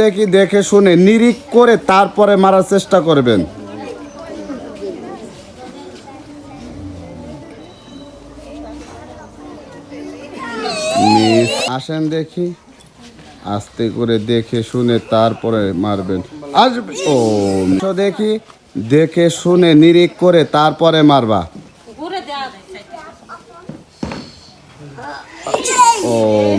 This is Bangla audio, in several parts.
দেখি দেখে শুনে নিরিখ করে তারপরে মারার চেষ্টা করবেন। মিস আসেন দেখি, আস্তে করে দেখে শুনে তারপরে মারবেন। আসবে ও দেখি দেখে শুনে নিরিখ করে তারপরে মারবা। ও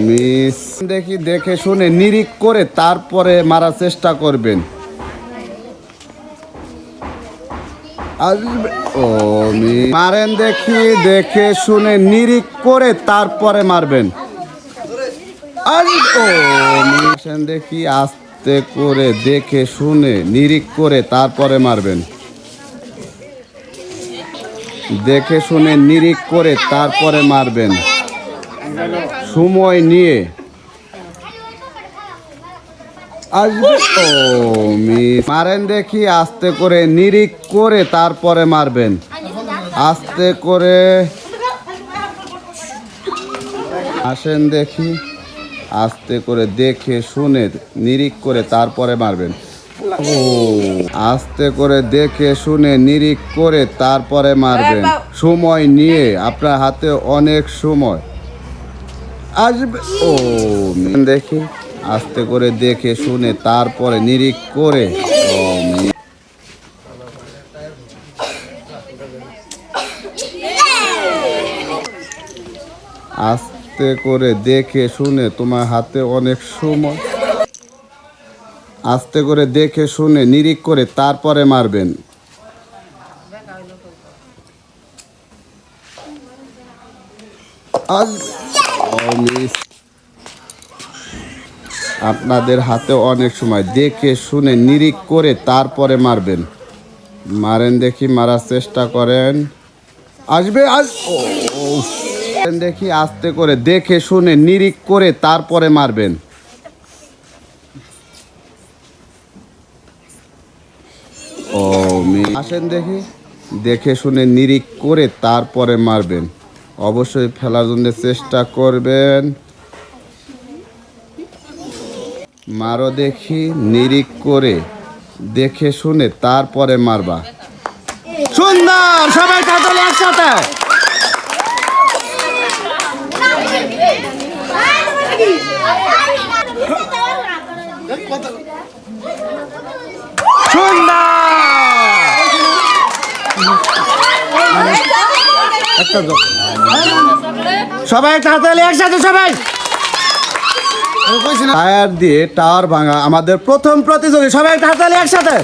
মিস দেখি দেখে শুনে নিরিখ করে তারপরে মারার চেষ্টা করবেন। আসবে ও মিস মারেন দেখি দেখে শুনে নিরিখ করে তারপরে মারবেন। আসবে ও মিস দেখি আস্তে করে দেখে শুনে নিরিখ করে তারপরে মারবেন। দেখে শুনে নিরিখ করে তারপরে মারবেন, সময় নিয়ে। আসবে ও মিস মারেন দেখি আস্তে করে নিরিখ করে তারপরে মারবেন। আস্তে করে আসেন দেখি, আস্তে করে দেখে শুনে নিরিখ করে তারপরে মারবেন। ও আস্তে করে দেখে শুনে নিরিখ করে তারপরে মারবেন, সময় নিয়ে। আপনার হাতে অনেক সময়। আসবে ও দেখি আস্তে করে দেখে শুনে তারপরে নিরিখ করে। ও আস্তে করে দেখে শুনে, তোমার হাতে অনেক সময়। আস্তে করে দেখে শুনে নিরিখ করে তারপরে মারবেন। আপনাদের হাতে অনেক সময়। দেখে শুনে নিরিখ করে তারপরে মারবেন। মারেন দেখি, মারার চেষ্টা করেন। আসবে দেখি আস্তে করে দেখে শুনে নিরিখ করে তারপরে মারবেন। ও আসেন দেখি দেখে শুনে নিরিখ করে তারপরে মারবেন। অবশ্যই ফেলার জন্য চেষ্টা করবেন। মারো দেখি নিরিখ করে দেখে শুনে তারপরে মারবা। সুন্দর, সবাই তাহলে একসাথে। সবাই তাহলে একসাথে, সবাই। টায়ার দিয়ে টাওয়ার ভাঙা আমাদের প্রথম প্রতিযোগী। সবাই তাহলে একসাথে।